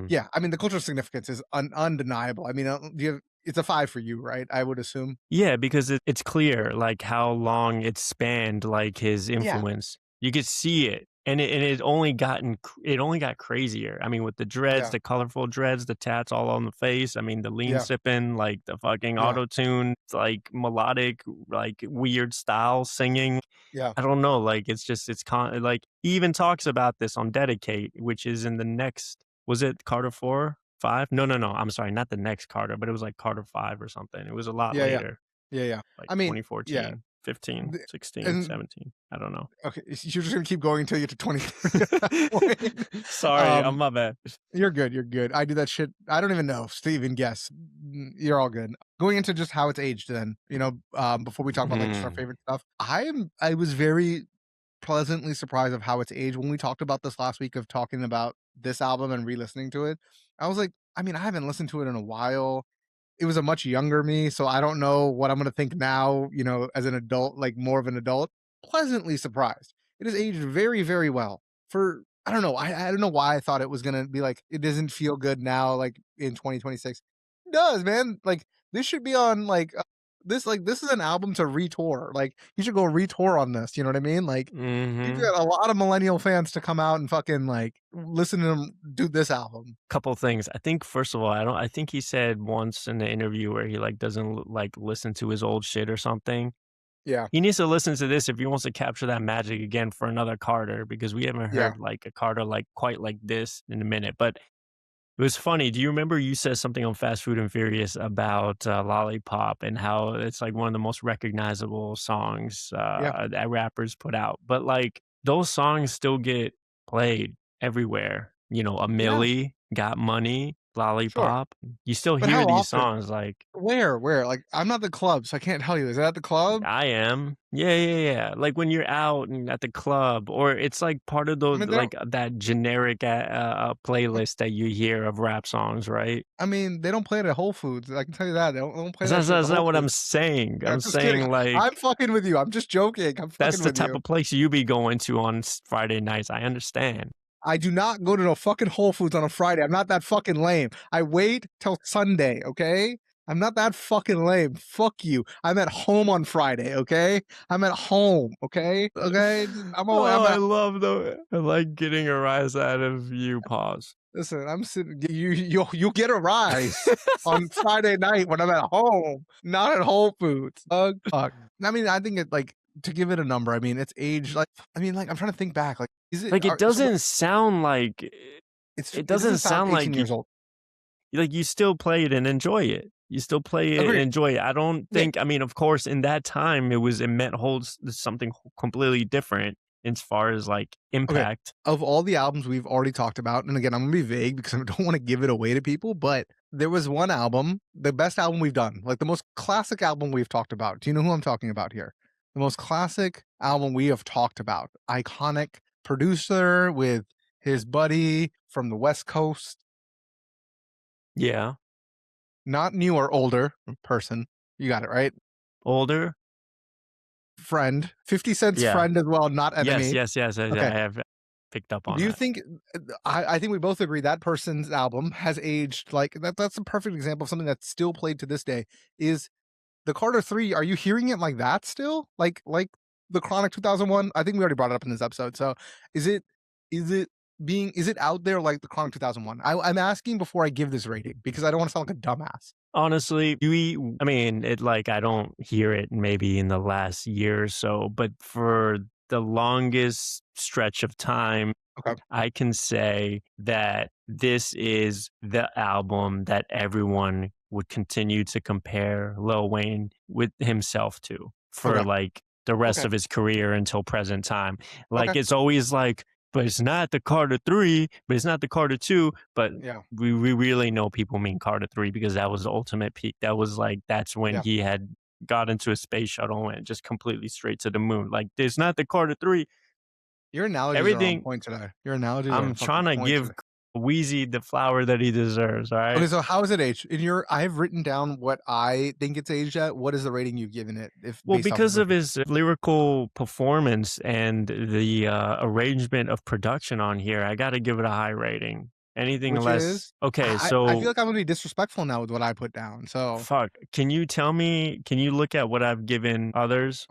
Speaker 3: yeah, I mean the cultural significance is undeniable. I mean, it's a 5 for you, right? I would assume.
Speaker 2: Yeah, because it's clear like how long it spanned like his
Speaker 3: Yeah.
Speaker 2: influence. You could see it. And it only got crazier. I mean, with the dreads,
Speaker 3: Yeah.
Speaker 2: the colorful dreads, the tats all on the face. I mean, the lean
Speaker 3: Yeah.
Speaker 2: sipping, like the fucking
Speaker 3: Yeah.
Speaker 2: auto-tune, like melodic, like weird style singing.
Speaker 3: Yeah.
Speaker 2: I don't know. Like like he even talks about this on Dedicate, which is in the next. Was it Carter 4, 5? No. I'm sorry, not the next Carter, but it was like Carter 5 or something. It was a lot later.
Speaker 3: Yeah.
Speaker 2: Like
Speaker 3: I mean,
Speaker 2: 2014,
Speaker 3: yeah.
Speaker 2: 15, 16,
Speaker 3: and
Speaker 2: 17. I don't know.
Speaker 3: Okay, you're just gonna keep going until you get to 23.
Speaker 2: Sorry, I'm my bad.
Speaker 3: You're good. I do that shit. I don't even know. Steven, guess. You're all good. Going into just how it's aged then, you know, before we talk about like just our favorite stuff. I was very pleasantly surprised of how it's aged. When we talked about this last week of talking about this album and re-listening to it, I was like, I mean, I haven't listened to it in a while. It was a much younger me, so I don't know what I'm gonna think now, you know, as an adult, like more of an adult. Pleasantly surprised. It has aged very, very well. For I don't know. I don't know why I thought it was gonna be like it doesn't feel good now, like in 2026. It does, man. Like this should be on like this is an album to retour. Like you should go retour on this. You know what I mean? Like you've got a lot of millennial fans to come out and fucking like listen to them do this album.
Speaker 2: Couple things. I think first of all, I think he said once in the interview where he like doesn't like listen to his old shit or something.
Speaker 3: Yeah.
Speaker 2: He needs to listen to this if he wants to capture that magic again for another Carter, because we haven't heard like a Carter like quite like this in a minute. But it was funny. Do you remember you said something on Fast Food and Furious about Lollipop and how it's like one of the most recognizable songs that rappers put out? But like those songs still get played everywhere. You know, A Milli, Got Money, Lollipop. You still
Speaker 3: But
Speaker 2: hear
Speaker 3: how
Speaker 2: these
Speaker 3: often?
Speaker 2: songs like
Speaker 3: Where? Like I'm not the club, so I can't tell you. Is it at the club?
Speaker 2: I am. Yeah. Like when you're out and at the club, or it's like part of
Speaker 3: I
Speaker 2: those
Speaker 3: mean,
Speaker 2: like that generic playlist that you hear of rap songs, right?
Speaker 3: they don't play it at Whole Foods. I can tell you that. They don't play that
Speaker 2: That's
Speaker 3: shit at the Whole
Speaker 2: not what I'm
Speaker 3: Foods.
Speaker 2: saying.
Speaker 3: I'm
Speaker 2: I'm
Speaker 3: just kidding.
Speaker 2: saying like
Speaker 3: I'm fucking with you. I'm just joking. I'm
Speaker 2: that's
Speaker 3: fucking
Speaker 2: the
Speaker 3: with
Speaker 2: type
Speaker 3: you.
Speaker 2: of place you be going to on Friday nights. I understand.
Speaker 3: I do not go to no fucking Whole Foods on a Friday. I'm not that fucking lame. I wait till Sunday, okay? I'm not that fucking lame. Fuck you. I'm at home on Friday, okay? I'm at home, okay? Okay?
Speaker 2: I love I like getting a rise out of you. Pause.
Speaker 3: Listen, I'm sitting. You get a rise on Friday night when I'm at home, not at Whole Foods. Fuck. I mean, I think it like to give it a number. I mean, it's aged like. I mean, like I'm trying to think back. Like, is it
Speaker 2: like it doesn't sound like it doesn't sound like
Speaker 3: 18 years old.
Speaker 2: Like you still play it and enjoy it. You still play it and enjoy it. I don't think. I mean, of course, in that time, it meant holds something completely different as far as like impact.
Speaker 3: Okay. Of all the albums we've already talked about, and again, I'm gonna be vague because I don't want to give it away to people, but there was one album, the best album we've done, like the most classic album we've talked about. Do you know who I'm talking about here? The most classic album we have talked about. Iconic producer with his buddy from the West Coast.
Speaker 2: Yeah.
Speaker 3: Not new or older person. You got it, right?
Speaker 2: Older.
Speaker 3: Friend. 50 Cent's friend as well, not enemy.
Speaker 2: Yes. Okay. I have picked up on
Speaker 3: Do you
Speaker 2: that.
Speaker 3: think, I think we both agree that person's album has aged like, that's a perfect example of something that's still played to this day. Is the Carter 3, are you hearing it like that still? Like the Chronic 2001? I think we already brought it up in this episode. So is it out there like the Chronic 2001? I'm asking before I give this rating because I don't want to sound like a dumbass.
Speaker 2: Honestly, I mean, I don't hear it maybe in the last year or so, but for the longest stretch of time, I can say that this is the album that everyone would continue to compare Lil Wayne with himself to for like the rest of his career until present time. Like it's always like, but it's not the Carter 3, but it's not the Carter 2. But we really know people mean Carter 3 because that was the ultimate peak. That was like, that's when he had got into a space shuttle and went just completely straight to the moon. Like, there's not the Carter 3.
Speaker 3: Your analogies are on
Speaker 2: Everything
Speaker 3: point today. Your analogies are on
Speaker 2: I'm
Speaker 3: fucking
Speaker 2: trying to
Speaker 3: point
Speaker 2: give
Speaker 3: today.
Speaker 2: Wheezy the flower that he deserves, all
Speaker 3: Okay,
Speaker 2: right?
Speaker 3: so how is it aged? I've written down what I think it's aged at. What is the rating you've given it if
Speaker 2: Well,
Speaker 3: based off of
Speaker 2: because
Speaker 3: the
Speaker 2: of his lyrical performance and the arrangement of production on here, I got to give it a high rating. Anything
Speaker 3: which
Speaker 2: less,
Speaker 3: is
Speaker 2: okay.
Speaker 3: I feel
Speaker 2: So
Speaker 3: like I'm gonna be disrespectful now with what I put down. So
Speaker 2: fuck. Can you tell me? Can you look at what I've given others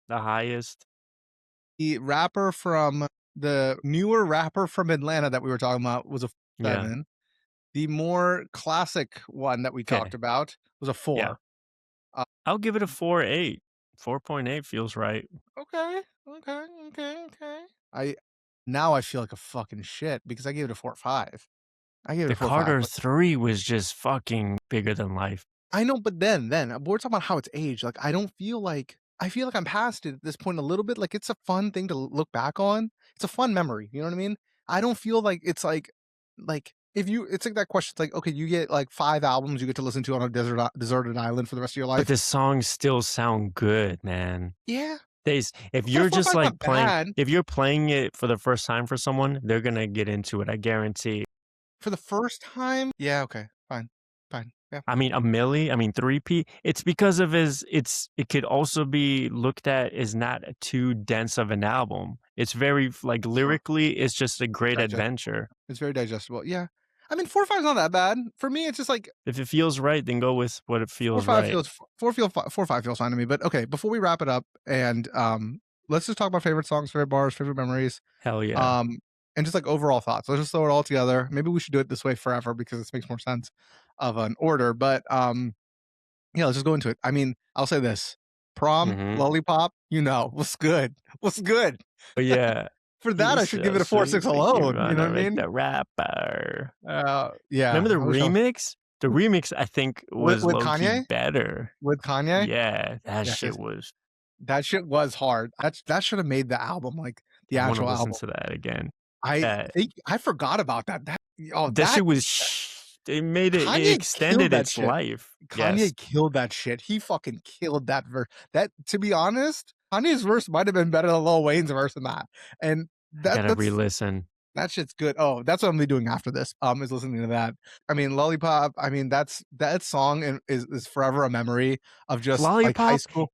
Speaker 2: the highest?
Speaker 3: the newer rapper from Atlanta that we were talking about was a
Speaker 2: Yeah.
Speaker 3: 7. The more classic one that we talked
Speaker 2: Okay.
Speaker 3: about was a
Speaker 2: Yeah.
Speaker 3: 4.
Speaker 2: I'll give it a 4.8. 4.8 feels right.
Speaker 3: Okay, okay. I feel like a fucking shit because I gave it a 4.5. I gave it
Speaker 2: The
Speaker 3: a 4.5.
Speaker 2: Carter 3 was just fucking bigger than life.
Speaker 3: I know, but then we're talking about how it's aged. Like, I feel like I'm past it at this point a little bit. Like, it's a fun thing to look back on. It's a fun memory. You know what I mean? I don't feel like it's like if you, it's like that question. It's like, okay, you get like 5 albums you get to listen to on a deserted island for the rest of your
Speaker 2: But
Speaker 3: life.
Speaker 2: the songs still sound good, man.
Speaker 3: Yeah,
Speaker 2: If
Speaker 3: but a
Speaker 2: you're
Speaker 3: four
Speaker 2: just
Speaker 3: five's
Speaker 2: like
Speaker 3: not bad
Speaker 2: if you're playing it for the first time for someone, they're gonna get into it. I guarantee.
Speaker 3: for the first time. Yeah, okay, fine. Yeah,
Speaker 2: I mean, a Millie, I mean, 3P, it's because of it could also be looked at as not too dense of an album. It's very, like,
Speaker 3: sure.
Speaker 2: lyrically, it's just a great
Speaker 3: Digest.
Speaker 2: adventure.
Speaker 3: It's very digestible. Yeah, I mean, 4.5's not that bad for me. It's just like
Speaker 2: If it feels right, then go with what it
Speaker 3: Four
Speaker 2: feels
Speaker 3: five
Speaker 2: right.
Speaker 3: feels 4.5 feels fine to me. But okay, before we wrap it up, and let's just talk about favorite songs, favorite bars, favorite memories,
Speaker 2: Hell yeah.
Speaker 3: um, and just like overall thoughts. Let's just throw it all together. Maybe we should do it this way forever because this makes more sense of an order. But yeah, let's just go into it. I mean, I'll say this: Prom,
Speaker 2: Mhm.
Speaker 3: Lollipop, what's good? What's good?
Speaker 2: But yeah,
Speaker 3: For that, I
Speaker 2: he's
Speaker 3: should
Speaker 2: so
Speaker 3: give it a
Speaker 2: sweet,
Speaker 3: 4.6
Speaker 2: make you
Speaker 3: alone. You know
Speaker 2: wanna
Speaker 3: what I
Speaker 2: make
Speaker 3: mean?
Speaker 2: the rapper.
Speaker 3: Yeah.
Speaker 2: Remember the
Speaker 3: I wish I was
Speaker 2: remix? The remix, I think, was
Speaker 3: with
Speaker 2: low-key
Speaker 3: Kanye.
Speaker 2: better.
Speaker 3: With Kanye,
Speaker 2: Yeah, that
Speaker 3: yes,
Speaker 2: shit
Speaker 3: yes.
Speaker 2: was
Speaker 3: That shit was hard. That should have made the album, like, the
Speaker 2: I wanna
Speaker 3: actual
Speaker 2: listen
Speaker 3: album.
Speaker 2: to that again.
Speaker 3: I
Speaker 2: Yeah,
Speaker 3: think I forgot about that.
Speaker 2: that shit was it
Speaker 3: Kanye killed
Speaker 2: extended
Speaker 3: that
Speaker 2: its
Speaker 3: shit.
Speaker 2: life. Yes,
Speaker 3: Kanye killed that shit. He fucking killed that verse. That, to be honest, Kanye's verse might have been better than Lil Wayne's verse in that. And
Speaker 2: I gotta
Speaker 3: that's
Speaker 2: re-listen.
Speaker 3: that shit's good. Oh, that's what I'm gonna be doing after this. Is listening to that. I mean, Lollipop. I mean, that song is forever a memory of just like high
Speaker 2: Lollipop?
Speaker 3: school.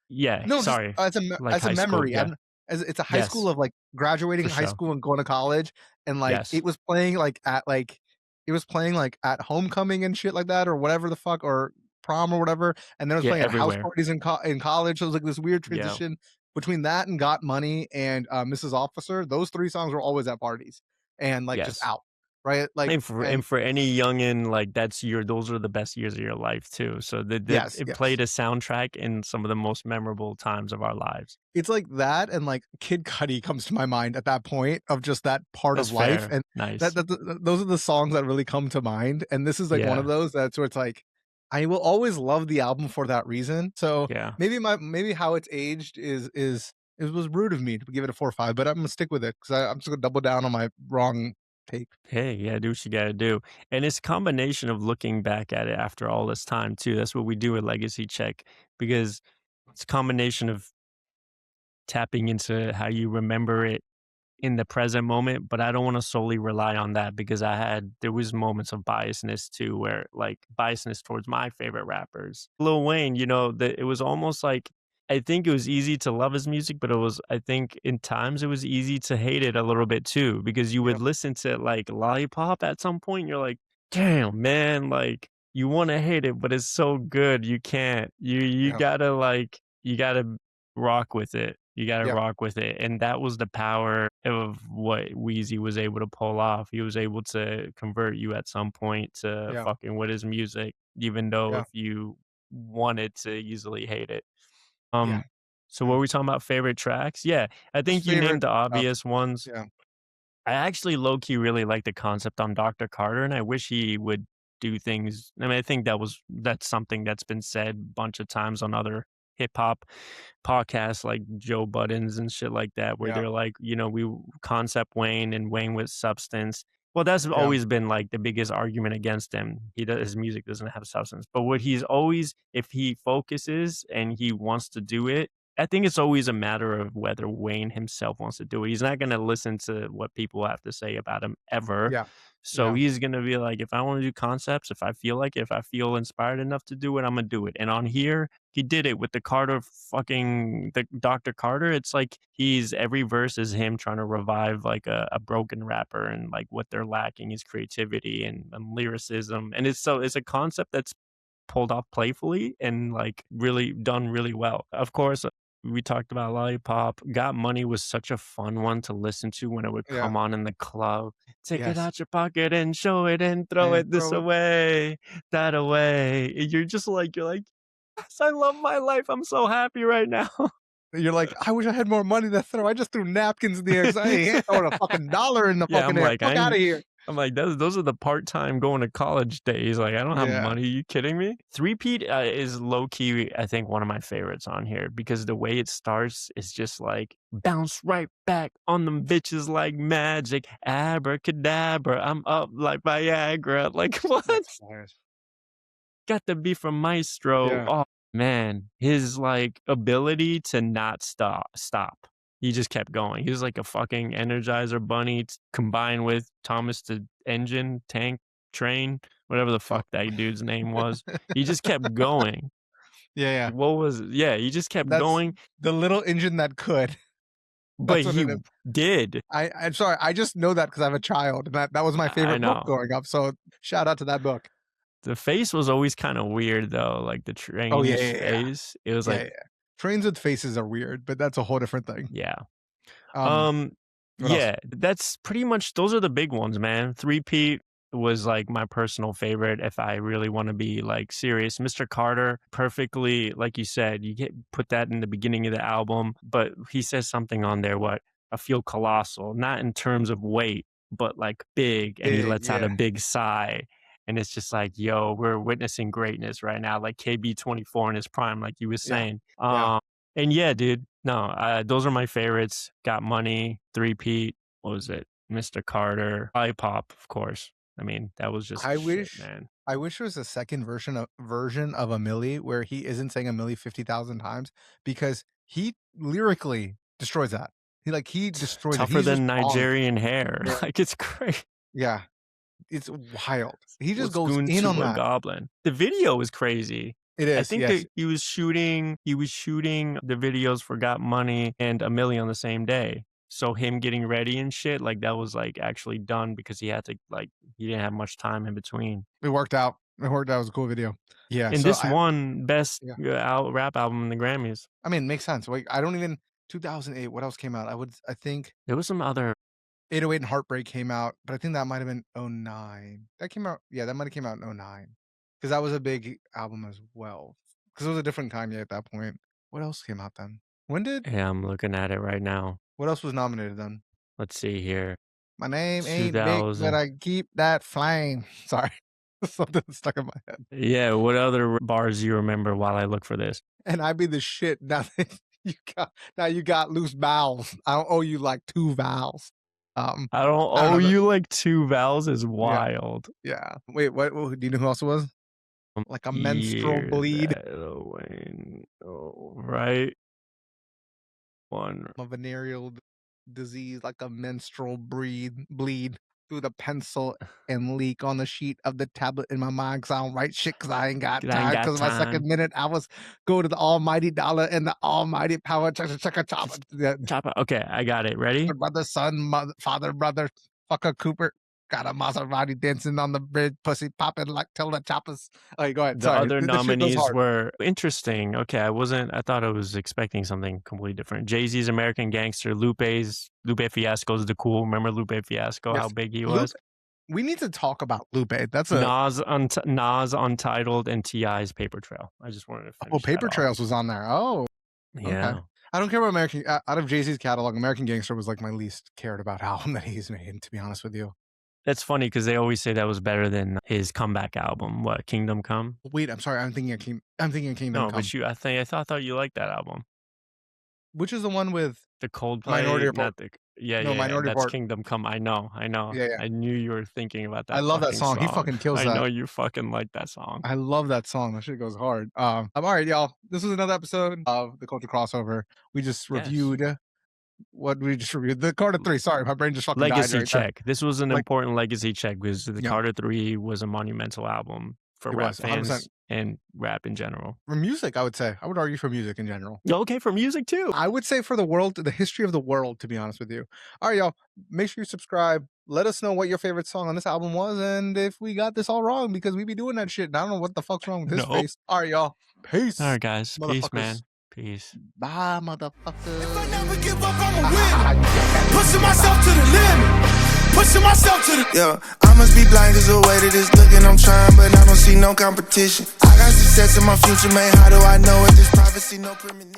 Speaker 2: Yeah,
Speaker 3: No, just
Speaker 2: sorry, like
Speaker 3: as a
Speaker 2: high school,
Speaker 3: memory,
Speaker 2: yeah.
Speaker 3: and as it's a high school
Speaker 2: Yes,
Speaker 3: of, like,
Speaker 2: for
Speaker 3: graduating high
Speaker 2: sure.
Speaker 3: school and going to college, and, like,
Speaker 2: Yes.
Speaker 3: it was playing, like, at homecoming and shit like that, or whatever the fuck, or prom or whatever, and then it was
Speaker 2: Yeah,
Speaker 3: playing at house
Speaker 2: everywhere.
Speaker 3: parties in college, so it was, like, this weird
Speaker 2: Yeah.
Speaker 3: transition between that and Got Money and, Mrs. Officer. Those 3 songs were always at parties and, like, just
Speaker 2: Yes.
Speaker 3: out, right? Like, and
Speaker 2: And for any youngin, like, those are the best years of your life too. So that
Speaker 3: yes,
Speaker 2: it
Speaker 3: yes.
Speaker 2: played a soundtrack in some of the most memorable times of our lives.
Speaker 3: It's like that and, like, Kid Cudi comes to my mind at that point of just that part
Speaker 2: That's
Speaker 3: of life,
Speaker 2: fair.
Speaker 3: and
Speaker 2: Nice.
Speaker 3: those are the songs that really come to mind, and this is, like, one of
Speaker 2: Yeah.
Speaker 3: those that's where it's like, I will always love the album for that reason, so
Speaker 2: Yeah.
Speaker 3: maybe how it's aged is it was rude of me to give it a 4.5, but I'm gonna stick with it 'cause I'm just gonna double down on my wrong take.
Speaker 2: Hey, yeah, do what you gotta do. And it's a combination of looking back at it after all this time too. That's what we do at Legacy Check because it's a combination of tapping into how you remember it in the present moment, but I don't want to solely rely on that because there was moments of biasness too, where like biasness towards my favorite rappers. Lil Wayne, that it was almost like I think it was easy to love his music, but I think in times it was easy to hate it a little bit too, because you would
Speaker 3: Yep,
Speaker 2: listen to like Lollipop at some point, you're like, damn man, like you want to hate it, but it's so good, you can't.
Speaker 3: yep,
Speaker 2: You gotta rock with it. You gotta
Speaker 3: yep,
Speaker 2: rock with it, and that was the power of what Wheezy was able to pull off. He was able to convert you at some point to
Speaker 3: yeah,
Speaker 2: fucking with his music, even though
Speaker 3: yeah,
Speaker 2: if you wanted to easily hate it.
Speaker 3: yeah,
Speaker 2: Um, so what
Speaker 3: yeah.
Speaker 2: were we talking about, favorite tracks? Yeah, I
Speaker 3: Just
Speaker 2: think you
Speaker 3: favorite
Speaker 2: named the
Speaker 3: stuff.
Speaker 2: obvious ones.
Speaker 3: Yeah,
Speaker 2: I actually low key really like the concept on Dr. Carter, and I wish he would do things. I mean, I think that's something that's been said a bunch of times on other hip hop podcasts like Joe Budden's and shit like that, where
Speaker 3: yeah,
Speaker 2: they're like, we concept Wayne and Wayne with substance. Well, that's
Speaker 3: Yeah.
Speaker 2: always been like the biggest argument against him. His music doesn't have substance. But what he's always, if he focuses and he wants to do it, I think it's always a matter of whether Wayne himself wants to do it. He's not going to listen to what people have to say about him ever.
Speaker 3: Yeah.
Speaker 2: So he's going to be like, if I want to do concepts, if I feel like it, if I feel inspired enough to do it, I'm going to do it. And on here, he did it with the the Dr. Carter. It's like every verse is him trying to revive like a broken rapper, and like what they're lacking is creativity and lyricism. And it's a concept that's pulled off playfully and like really done really well. Of course, we talked about Lollipop. Got Money was such a fun one to listen to when it would come on in the club. Take it out your pocket and show it and throw it this away, that away. And you're like, yes, I love my life. I'm so happy right now.
Speaker 3: You're like, I wish I had more money to throw. I just threw napkins in the air. I ain't throwing a fucking dollar in the fucking air. Fuck out of here.
Speaker 2: I'm like, those are the part-time going to college days. Like, I don't have money. Are you kidding me? Three-peat is low-key, I think, one of my favorites on here, because the way it starts is just like, bounce right back on them bitches like magic. Abracadabra, I'm up like Viagra. Like, what? Got to be from Maestro.
Speaker 3: Yeah.
Speaker 2: Oh, man. His, like, ability to not stop. He just kept going. He was like a fucking Energizer bunny combined with Thomas the Engine, Tank, Train, whatever the fuck that dude's name was. He just kept going.
Speaker 3: Yeah.
Speaker 2: He just kept going.
Speaker 3: The little engine that could.
Speaker 2: But he did.
Speaker 3: I'm sorry. I just know that because I have a child. And that was my favorite book growing up. So shout out to that book.
Speaker 2: The face was always kind of weird, though. Like the train's face. It was like...
Speaker 3: Trains with faces are weird, but that's a whole different thing.
Speaker 2: Yeah.
Speaker 3: Yeah,
Speaker 2: that's pretty much, those are the big ones, man. Three-peat was like my personal favorite if I really want to be like serious. Mr. Carter, perfectly, like you said, put that in the beginning of the album, but he says something on there, I feel colossal, not in terms of weight, but like big, and he lets out a big sigh. And it's just like, yo, we're witnessing greatness right now, like KB24 in his prime, like you were saying. And yeah, dude, no, those are my favorites. Got Money, Three-peat, what was it? Mr. Carter, Lollipop, of course. I mean, that was just man.
Speaker 3: I wish there was a second version of a Milli where he isn't saying a Milli 50,000 times, because he lyrically destroys that. He destroys
Speaker 2: tougher than Nigerian hair. Yeah. Like, it's great.
Speaker 3: Yeah. It's wild. He just goes in on that.
Speaker 2: Goblin. The video is crazy.
Speaker 3: It is.
Speaker 2: I think that he was shooting the videos for Got Money and A Milli on the same day. So him getting ready and shit, like that was like actually done because he had to, like, he didn't have much time in between.
Speaker 3: It worked out. It was a cool video. Yeah.
Speaker 2: And this won best rap album in the Grammys.
Speaker 3: I mean, it makes sense. Like, 2008, what else came out? I think
Speaker 2: there was some other
Speaker 3: 808 and Heartbreak came out, but I think that might have been 09. That came out, that might have came out in 09. Because that was a big album as well. Because it was a different Kanye at that point. What else came out then? When did?
Speaker 2: Yeah, I'm looking at it right now.
Speaker 3: What else was nominated then?
Speaker 2: Let's see here.
Speaker 3: My name ain't big, but I keep that flame. Sorry. Something stuck in my head.
Speaker 2: Yeah, what other bars do you remember while I look for this?
Speaker 3: And I be the shit. Now you got loose vowels. I don't owe you like 2 vowels.
Speaker 2: I don't owe you like 2 vowels is wild.
Speaker 3: Yeah. Wait, what? Do you know who else it was? Like a menstrual bleed.
Speaker 2: Lil Wayne. Oh, right.
Speaker 3: A venereal disease, like a menstrual bleed through the pencil and leak on the sheet of the tablet in my mind, because I don't write shit because I ain't got time. Because my second minute I was go to the almighty dollar and the almighty power.
Speaker 2: Chopper. Okay, I got it. Ready?
Speaker 3: Brother, son, mother, father, brother, fucker, Cooper. Got a Maserati dancing on the bridge, pussy popping like till the choppers. Oh, go ahead.
Speaker 2: The other nominees were interesting. Okay, I thought I was expecting something completely different. Jay-Z's American Gangster, Lupe Fiasco's The Cool. Remember Lupe Fiasco? Yes. How big he was?
Speaker 3: We need to talk about Lupe. That's
Speaker 2: Nas Untitled and T.I.'s Paper Trail. I just wanted to finish
Speaker 3: Paper Trails was on there. Oh,
Speaker 2: yeah.
Speaker 3: Okay. I don't care about out of Jay-Z's catalog, American Gangster was like my least cared about album that he's made, to be honest with you.
Speaker 2: That's funny because they always say that was better than his comeback album. What, Kingdom Come?
Speaker 3: Wait, I'm sorry. I'm thinking of Kingdom Come.
Speaker 2: No, but I thought you liked that album.
Speaker 3: Which is the one with
Speaker 2: the Coldplay?
Speaker 3: Minority
Speaker 2: Report. Yeah,
Speaker 3: Minority
Speaker 2: that's
Speaker 3: Report.
Speaker 2: Kingdom Come. I know.
Speaker 3: Yeah.
Speaker 2: I knew you were thinking about that.
Speaker 3: I love that
Speaker 2: fucking
Speaker 3: song. He fucking kills
Speaker 2: I
Speaker 3: that.
Speaker 2: know you fucking like that song.
Speaker 3: I love that song. That shit goes hard. I'm all right, y'all. This was another episode of the Culture Crossover. We just reviewed what we just reviewed. The Carter 3. Sorry, my brain just fucking
Speaker 2: Legacy
Speaker 3: died right
Speaker 2: check. This was an
Speaker 3: Like-
Speaker 2: important legacy check because the
Speaker 3: Yeah.
Speaker 2: Carter 3 was a monumental album for
Speaker 3: It
Speaker 2: rap
Speaker 3: was, 100%.
Speaker 2: fans and rap in general.
Speaker 3: For music, I would say. I would argue for music in general.
Speaker 2: Okay, for music too.
Speaker 3: I would say for the world, the history of the world, to be honest with you. All right, y'all. Make sure you subscribe. Let us know what your favorite song on this album was and if we got this all wrong, because we be doing that shit. And I don't know what the fuck's wrong with this face. All right, y'all. Peace.
Speaker 2: All right, guys. Peace, man.
Speaker 3: Motherfuckers.
Speaker 2: Peace.
Speaker 3: Bye, motherfuckers.
Speaker 1: If I never give up, I'ma win. Pushing myself to the limit. Pushing myself to the. Yeah, I must be blind cause the way that it's looking, I'm trying, but I don't see no competition. I got success in my future, man. How do I know it? This prophecy, no premonition.